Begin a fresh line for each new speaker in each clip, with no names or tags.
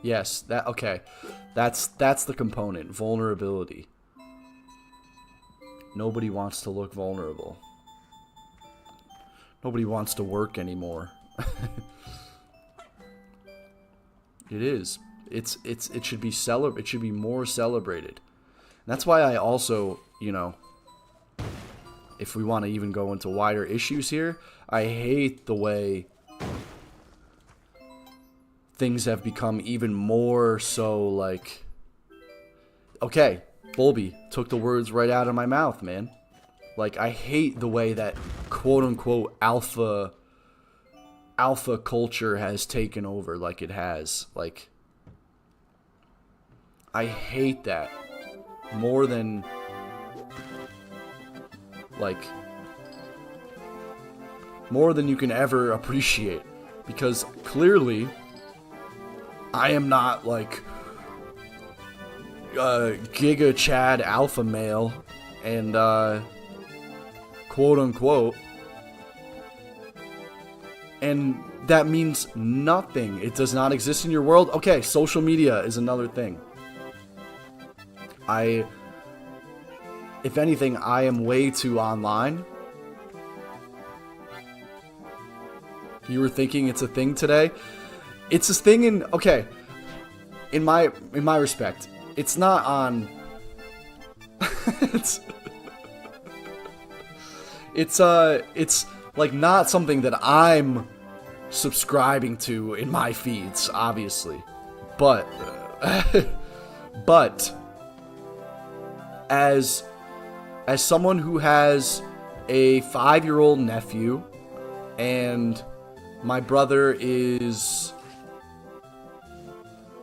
Yes, that okay. That's the component. Vulnerability. Nobody wants to look vulnerable. Nobody wants to work anymore. It is. It should be it should be more celebrated. That's why I also, you know, if we want to even go into wider issues here, I hate the way things have become even more so like... Okay, Bulby took the words right out of my mouth, man. Like, I hate the way that quote-unquote alpha culture has taken over like it has. Like, I hate that more than, like, more than you can ever appreciate. Because clearly, I am not, like, Giga Chad alpha male and, quote unquote, and that means nothing. It does not exist in your world. Okay, social media is another thing. If anything, I am way too online. You were thinking it's a thing today? It's a thing in, okay, in my respect, it's not on, it's like not something that I'm subscribing to in my feeds, obviously, but but as someone who has a 5-year-old nephew, and my brother is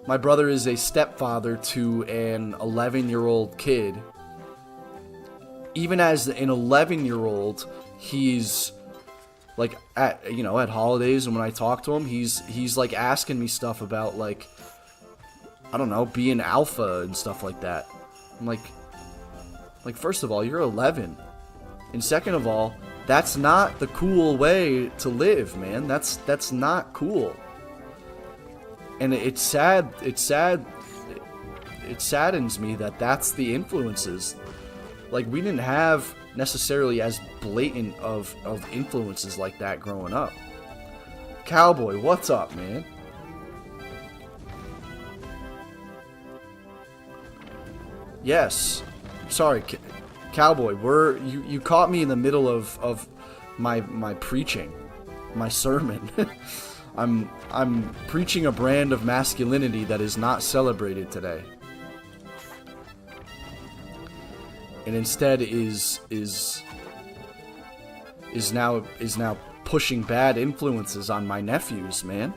a stepfather to an 11-year-old kid. Even as an 11-year-old, he's like at holidays, and when I talk to him, he's like asking me stuff about, like, I don't know, being alpha and stuff like that. I'm like first of all, you're 11, and second of all, that's not the cool way to live, man. That's not cool. And it saddens me that that's the influences. Like, we didn't have necessarily as blatant of influences like that growing up. Cowboy, what's up, man? Yes. Sorry, Cowboy, you caught me in the middle of my preaching, my sermon. I'm preaching a brand of masculinity that is not celebrated today, and instead is now pushing bad influences on my nephews, man.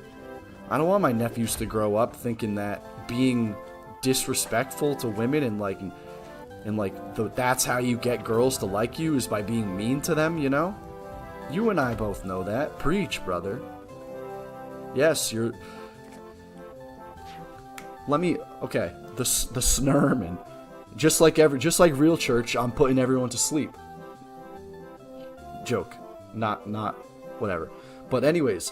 I don't want my nephews to grow up thinking that being disrespectful to women and that's how you get girls to like you is by being mean to them, you know? You and I both know that. Preach, brother. Yes, you're... Okay, the snurman. Just like real church, I'm putting everyone to sleep. Joke. Not, whatever. But anyways.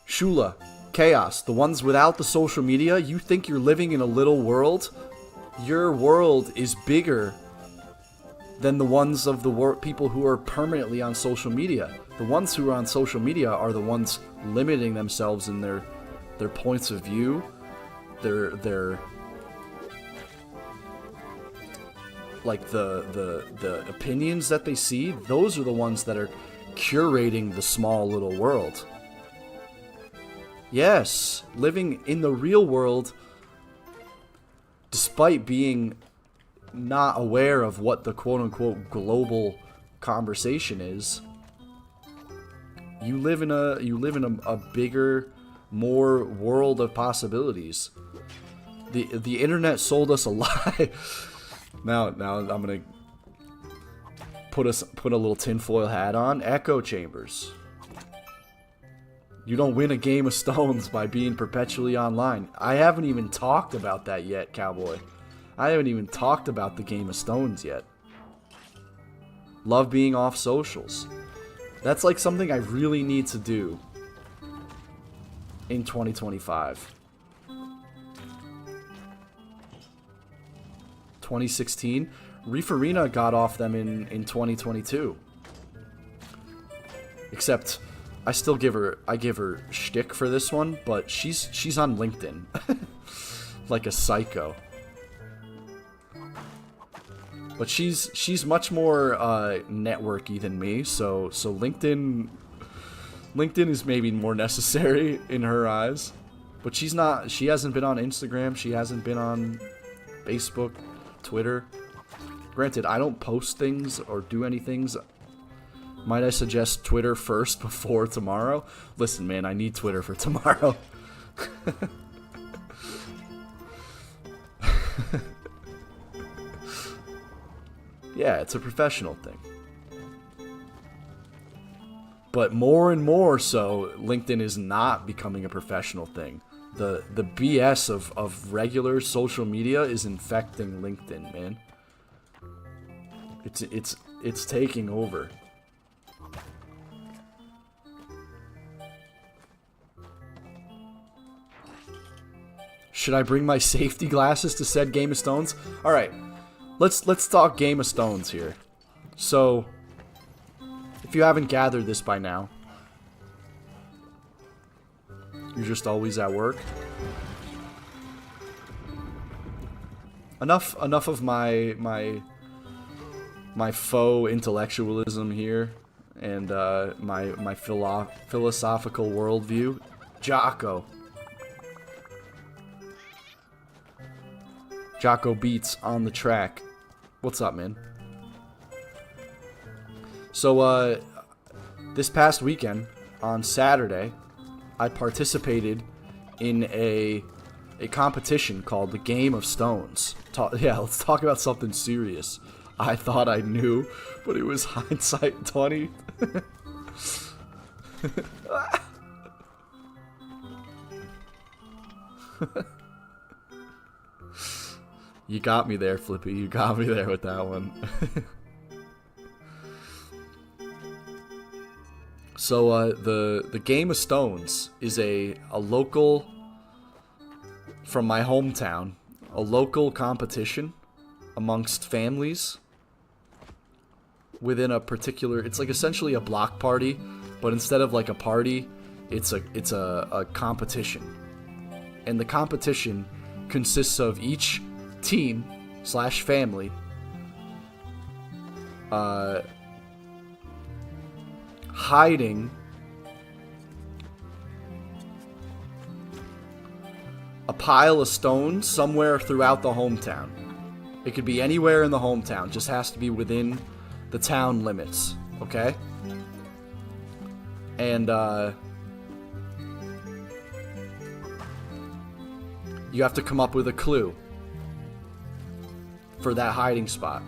Shula. Chaos. The ones without the social media, you think you're living in a little world? Your world is bigger than the ones of the people who are permanently on social media. The ones who are on social media are the ones limiting themselves in their points of view, their like the opinions that they see. Those are the ones that are curating the small little world. Yes, living in the real world, despite being not aware of what the quote-unquote global conversation is, you live in a bigger, more world of possibilities. The internet sold us a lie. Now I'm gonna put a little tinfoil hat on. Echo chambers. You don't win a game of stones by being perpetually online. I haven't even talked about that yet, Cowboy. I haven't even talked about the game of stones yet. Love being off socials. That's like something I really need to do. in 2025. 2016, Reeferina got off them in 2022. Except, I give her shtick for this one, but she's on LinkedIn, like a psycho. But she's much more networky than me, so LinkedIn is maybe more necessary in her eyes. But she hasn't been on Instagram, she hasn't been on Facebook, Twitter. Granted, I don't post things or do anything. Might I suggest Twitter first before tomorrow? Listen, man, I need Twitter for tomorrow. Yeah, it's a professional thing. But more and more so, LinkedIn is not becoming a professional thing. The BS of regular social media is infecting LinkedIn, man. It's taking over. Should I bring my safety glasses to said Game of Stones? All right, let's talk Game of Stones here. So, if you haven't gathered this by now, you're just always at work. Enough of my faux intellectualism here and my philosophical worldview. Jocko Beats on the track. What's up, man? So, this past weekend, on Saturday, I participated in a competition called the Game of Stones. Let's talk about something serious. I thought I knew, but it was hindsight 20. You got me there, Flippy. You got me there with that one. So, the Game of Stones is a local, from my hometown, a local competition amongst families within a particular, it's like essentially a block party, but instead of like a party, it's a competition. And the competition consists of each team / family hiding a pile of stones somewhere throughout the hometown. It could be anywhere in the hometown, just has to be within the town limits, okay? And you have to come up with a clue for that hiding spot.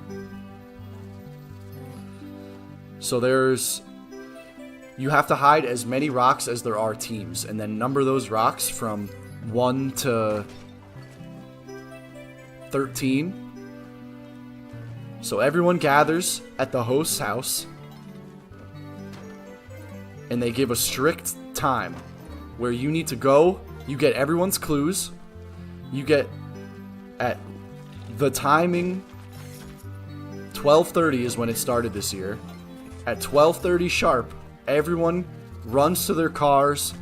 So you have to hide as many rocks as there are teams, and then number those rocks from 1 to 13. So everyone gathers at the host's house, and they give a strict time where you need to go. You get everyone's clues. You get at the timing. 12:30 is when it started this year. At 12:30 sharp, everyone runs to their cars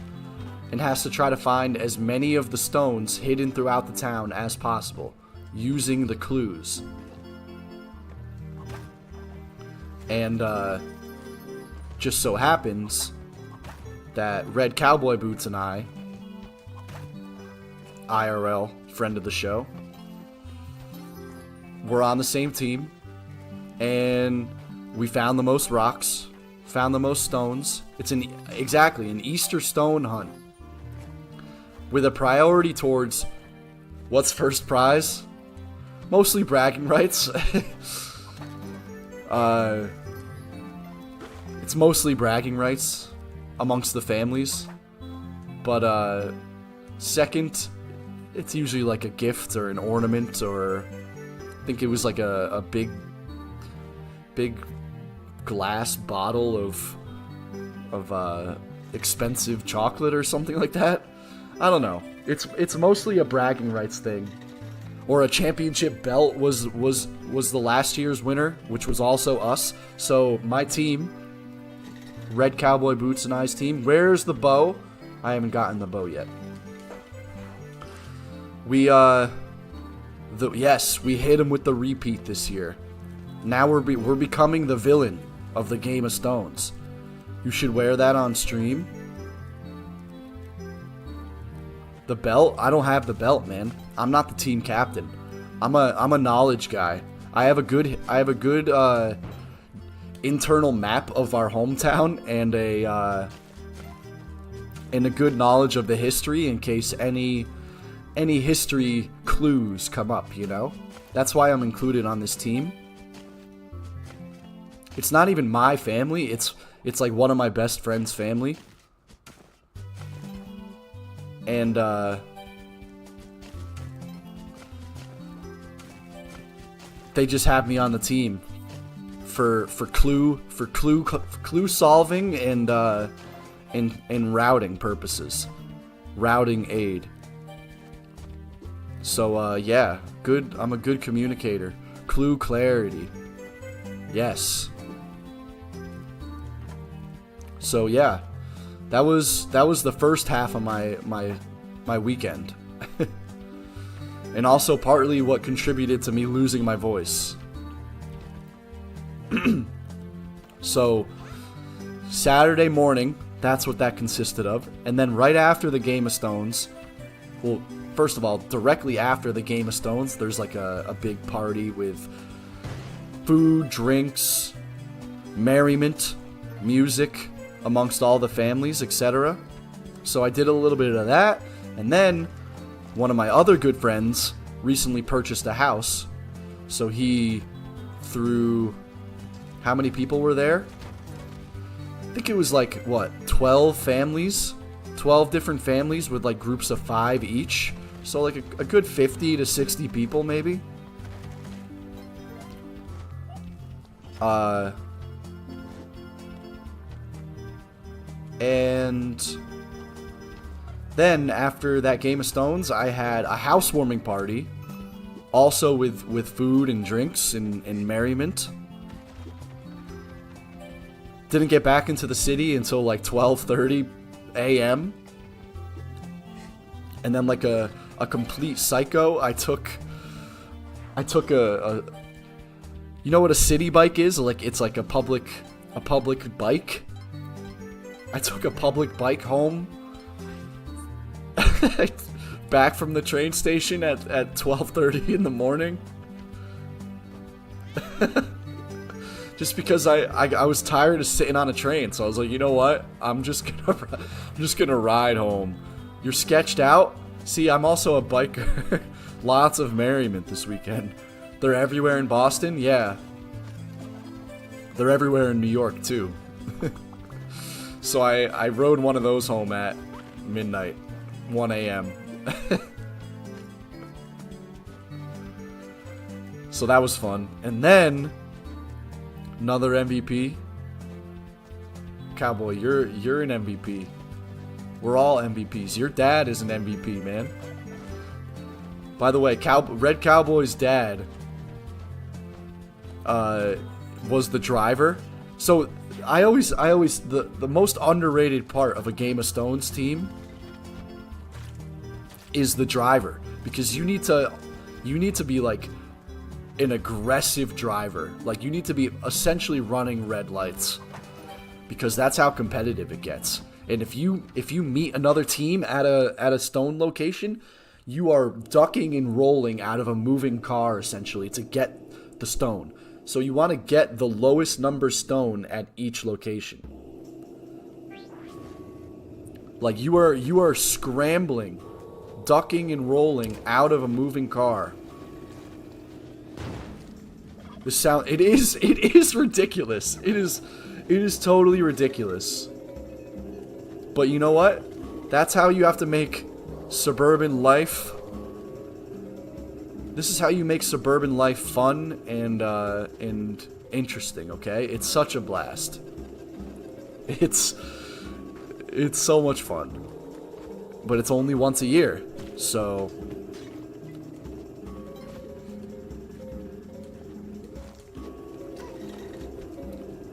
and has to try to find as many of the stones hidden throughout the town as possible, using the clues. And just so happens that Red Cowboy Boots and I, IRL, friend of the show, we're on the same team, and we found the most rocks, found the most stones. It's an Easter stone hunt with a priority towards what's first prize? Mostly bragging rights. It's mostly bragging rights amongst the families, but second, it's usually like a gift or an ornament, or I think it was like a big glass bottle of expensive chocolate or something like that. I don't know. It's mostly a bragging rights thing. Or a championship belt was the last year's winner, which was also us. So my team, Red Cowboy Boots and I's team, where's the bow? I haven't gotten the bow yet. Yes, we hit him with the repeat this year. Now we're becoming the villain of the Game of Stones. You should wear that on stream. The belt? I don't have the belt, man. I'm not the team captain. I'm a knowledge guy. I have a good internal map of our hometown and a good knowledge of the history in case any history clues come up, you know? That's why I'm included on this team. It's not even my family, it's like one of my best friend's family. And they just have me on the team for clue solving and routing purposes. Routing aid. So yeah, good. I'm a good communicator. Clue clarity. Yes. So yeah, that was the first half of my weekend. And also partly what contributed to me losing my voice. So Saturday morning, that's what that consisted of. And then right after the Game of Stones, well, first of all, directly after the Game of Stones, there's like a big party with food, drinks, merriment, music amongst all the families, etc. So I did a little bit of that, and then one of my other good friends recently purchased a house, so he threw... How many people were there? I think it was like, what, 12 families? 12 different families with like groups of 5 each. So like a good 50 to 60 people maybe. And then after that Game of Stones, I had a housewarming party, also with food and drinks and merriment. Didn't get back into the city until like 12:30 a.m. And then like a complete psycho, I took a you know what a city bike is? Like it's like a public bike. I took a public bike home back from the train station at 12:30 in the morning. Just because I was tired of sitting on a train, so I was like, you know what? I'm just gonna ride home. You're sketched out? See, I'm also a biker. Lots of merriment this weekend. They're everywhere in Boston? Yeah. They're everywhere in New York, too. So I rode one of those home at midnight, 1 a.m. So that was fun. And then another MVP. Cowboy, you're an MVP. We're all MVPs. Your dad is an MVP, man. By the way, Red Cowboy's dad was the driver. So I always the most underrated part of a Game of Stones team is the driver, because you need to be like an aggressive driver. Like you need to be essentially running red lights, because that's how competitive it gets. And if you meet another team at a stone location, you are ducking and rolling out of a moving car essentially to get the stone. So you want to get the lowest number stone at each location. Like you are scrambling, ducking and rolling out of a moving car. It is ridiculous. It is totally ridiculous. But you know what? That's how you have to make suburban life. This is how you make suburban life fun and interesting, okay? It's such a blast. It's so much fun. but it's only once a year, so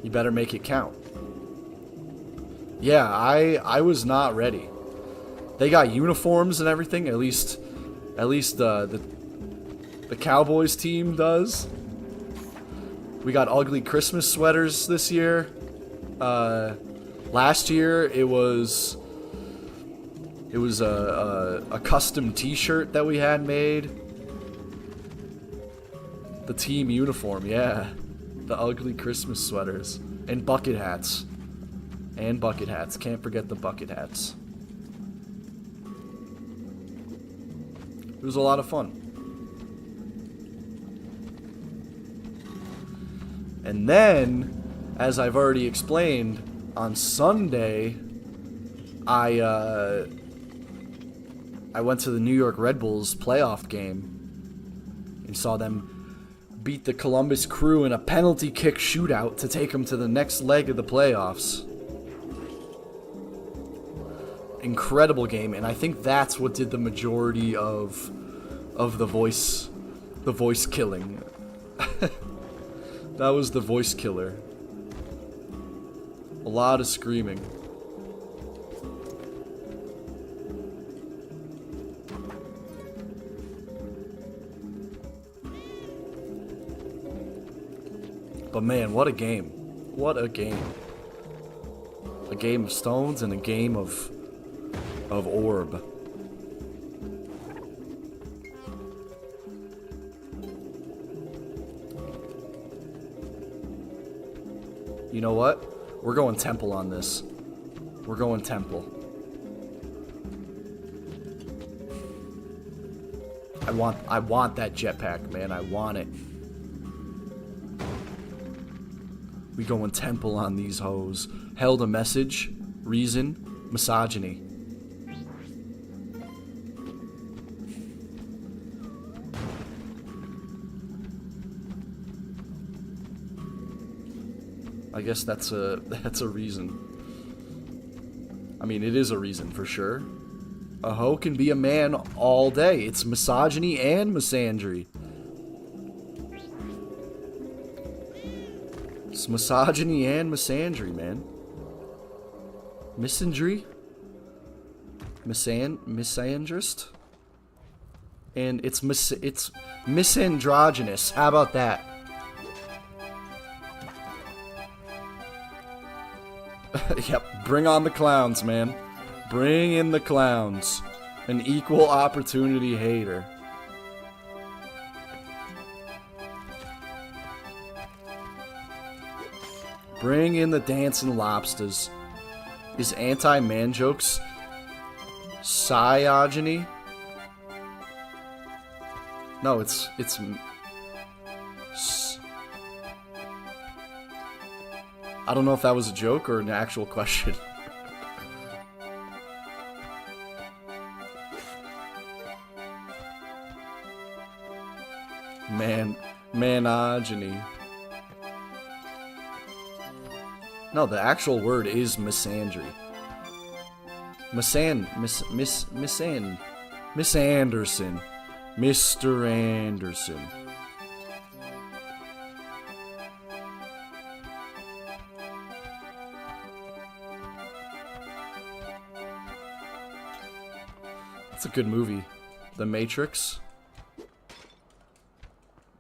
you better make it count. Yeah, I was not ready. They got uniforms and everything. At least the Cowboys team does. We got ugly Christmas sweaters this year. Last year it was a custom T-shirt that we had made. The team uniform, yeah. The ugly Christmas sweaters and bucket hats. And bucket hats. Can't forget the bucket hats. It was a lot of fun. And then, as I've already explained, on Sunday, I went to the New York Red Bulls playoff game and saw them beat the Columbus Crew in a penalty kick shootout to take them to the next leg of the playoffs. Incredible game, and I think that's what did the majority of the voice killing. That was the voice killer. A lot of screaming. But man, what a game. What a game. A game of stones and a game of orb. You know what? We're going temple on this. We're going temple. I want that jetpack, man. I want it. We going temple on these hoes. Held a message. Reason. Misogyny. I guess that's a reason. I mean, it is a reason for sure. A hoe can be a man all day. It's misogyny and misandry. It's misogyny and misandry, man. Misandry? Misandrist? And it's misandrogynous. How about that? Yep, bring on the clowns, man. Bring in the clowns. An equal opportunity hater. Bring in the dancing lobsters. Is anti-man jokes cyogeny? No, it's I don't know if that was a joke or an actual question. Manogeny. No, the actual word is misandry. Miss Anderson. Mr. Anderson. It's a good movie. The Matrix.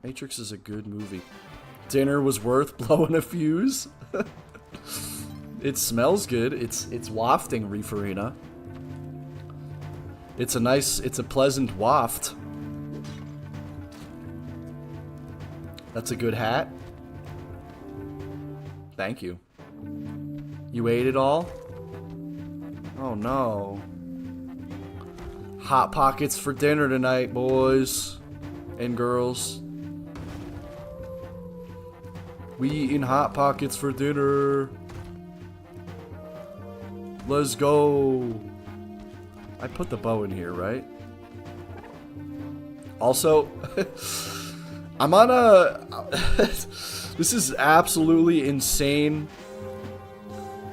Matrix is a good movie. Dinner was worth blowing a fuse. It smells good. It's wafting, Reeferina. It's a pleasant waft. That's a good hat. Thank you. You ate it all? Oh no. Hot Pockets for dinner tonight, boys and girls. We eating Hot Pockets for dinner. Let's go. I put the bow in here, right? Also, I'm on a... This is absolutely insane.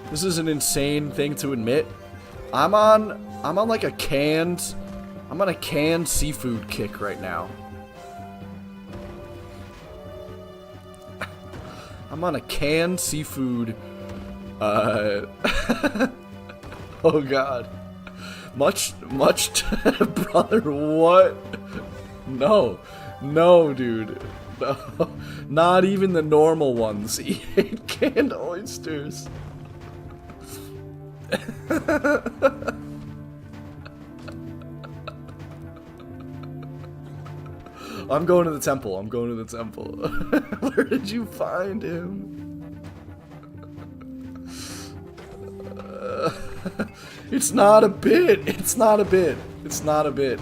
This is an insane thing to admit. I'm on like a canned, I'm on a canned seafood kick right now. I'm on a canned seafood, oh god. Much, brother, what? No, dude. No, not even the normal ones eat canned oysters. I'm going to the temple. Where did you find him? It's not a bit.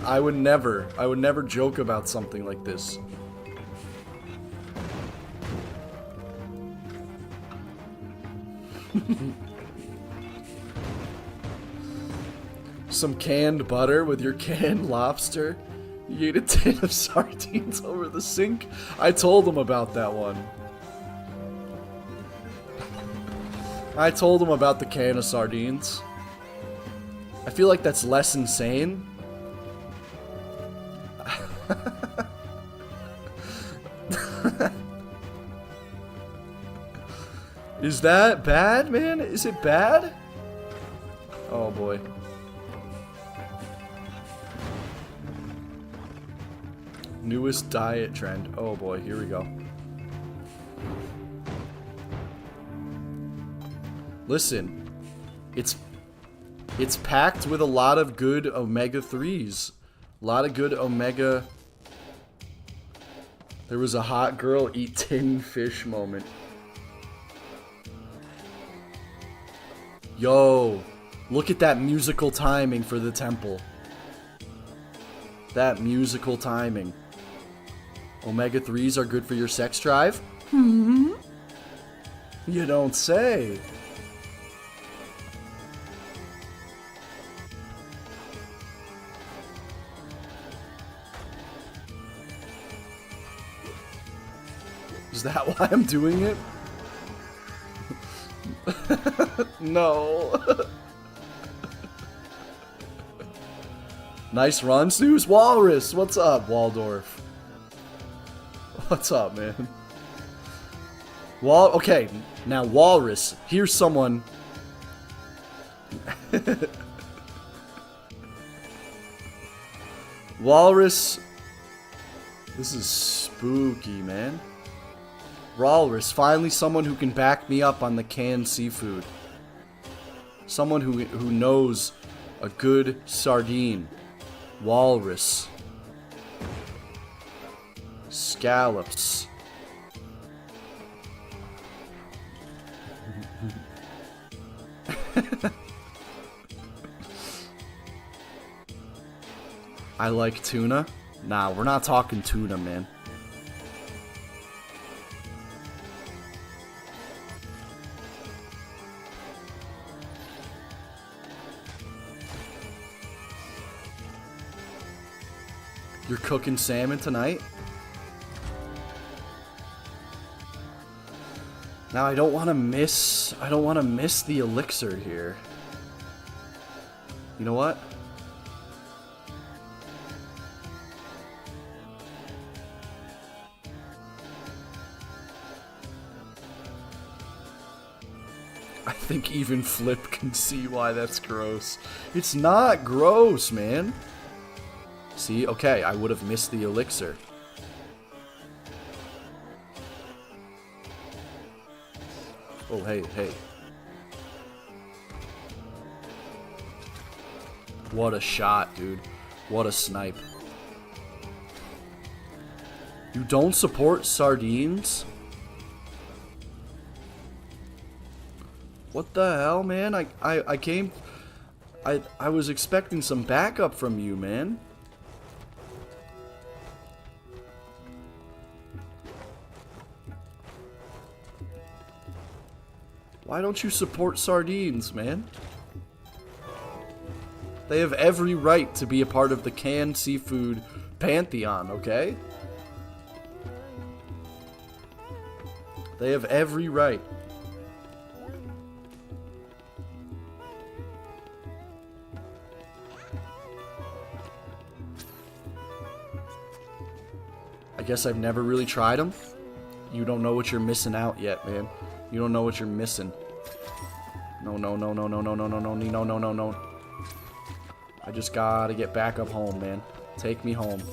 I would never joke about something like this. Some canned butter with your canned lobster. You ate a tin of sardines over the sink. I told him about that one. I told him about the can of sardines. I feel like that's less insane. Is that bad, man? Is it bad? Oh boy. Newest diet trend. Oh boy, here we go. Listen, it's packed with a lot of good omega-3s. A lot of good omega. There was a hot girl eat tin fish moment. Yo, look at that musical timing for the temple. That musical timing. Omega-3s are good for your sex drive? Hmm? You don't say. Is that why I'm doing it? No. Nice run, Snooze. Walrus, what's up, Waldorf? What's up, man? Okay, now Walrus. Here's someone. Walrus. This is spooky, man. Walrus, finally someone who can back me up on the canned seafood. Someone who knows a good sardine. Walrus. Scallops. I like tuna. Nah, we're not talking tuna, man. You're cooking salmon tonight? Now I don't want to miss the elixir here. You know what? I think even Flip can see why that's gross. It's not gross, man. See? Okay, I would have missed the elixir. Oh, hey. What a shot, dude. What a snipe. You don't support sardines? What the hell, man? I was expecting some backup from you, man. Why don't you support sardines, man? They have every right to be a part of the canned seafood pantheon, okay? They have every right. guess I've never really tried them. You don't know what you're missing out yet, man. You don't know what you're missing. No, no, no, no, no, no, no, no, no, no, no, no, no. I just gotta get back up home, man. Take me home.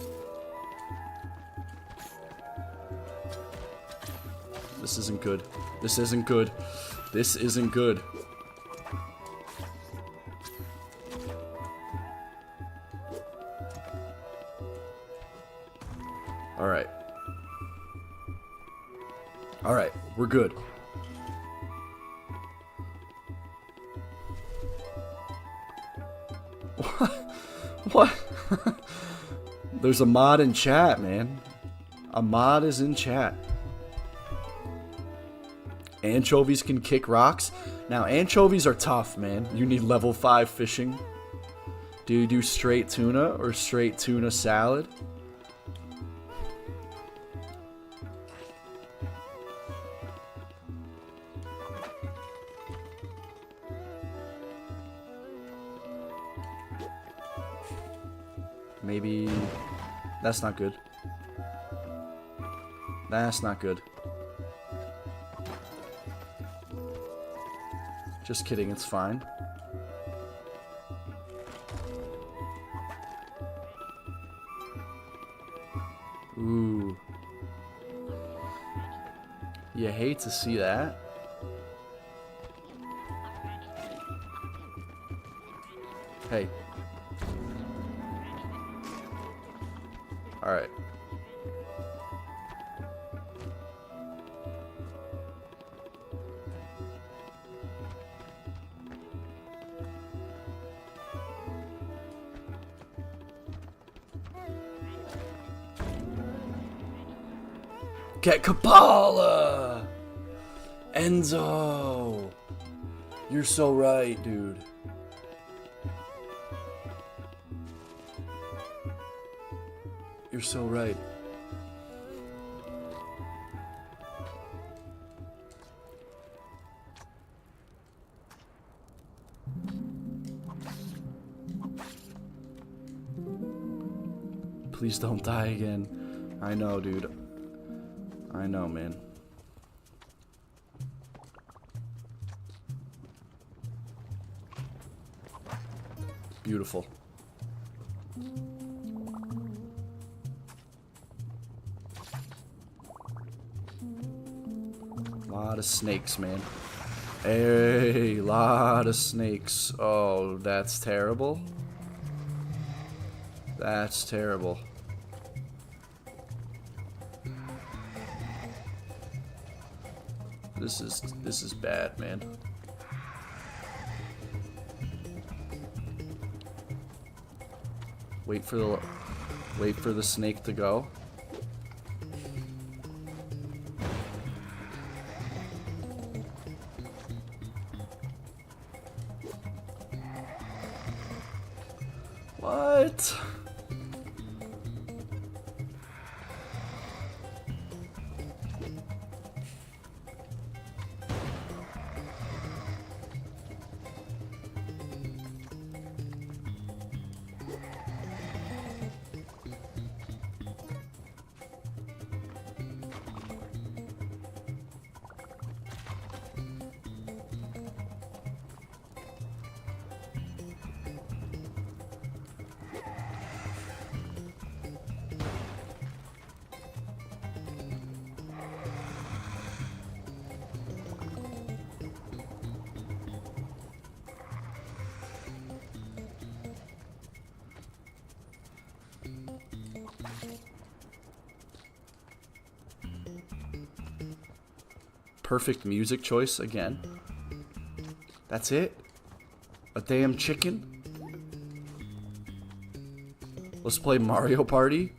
This isn't good. This isn't good. This isn't good. Alright. Alright, we're good. What? There's a mod in chat, man. A mod is in chat. Anchovies can kick rocks. Now, anchovies are tough, man. You need level 5 fishing. Do you do straight tuna or straight tuna salad? Maybe... That's not good. That's not good. Just kidding, it's fine. Ooh. You hate to see that. Hey. Alright. Get Kapala! Enzo! You're so right, dude. You're so right. Please don't die again. I know, dude. I know, man. Beautiful. Lot of snakes, man. Hey, lot of snakes. Oh, that's terrible. That's terrible. This is bad, man. Wait for the snake to go. What? Perfect music choice again. That's it? A damn chicken? Let's play Mario Party?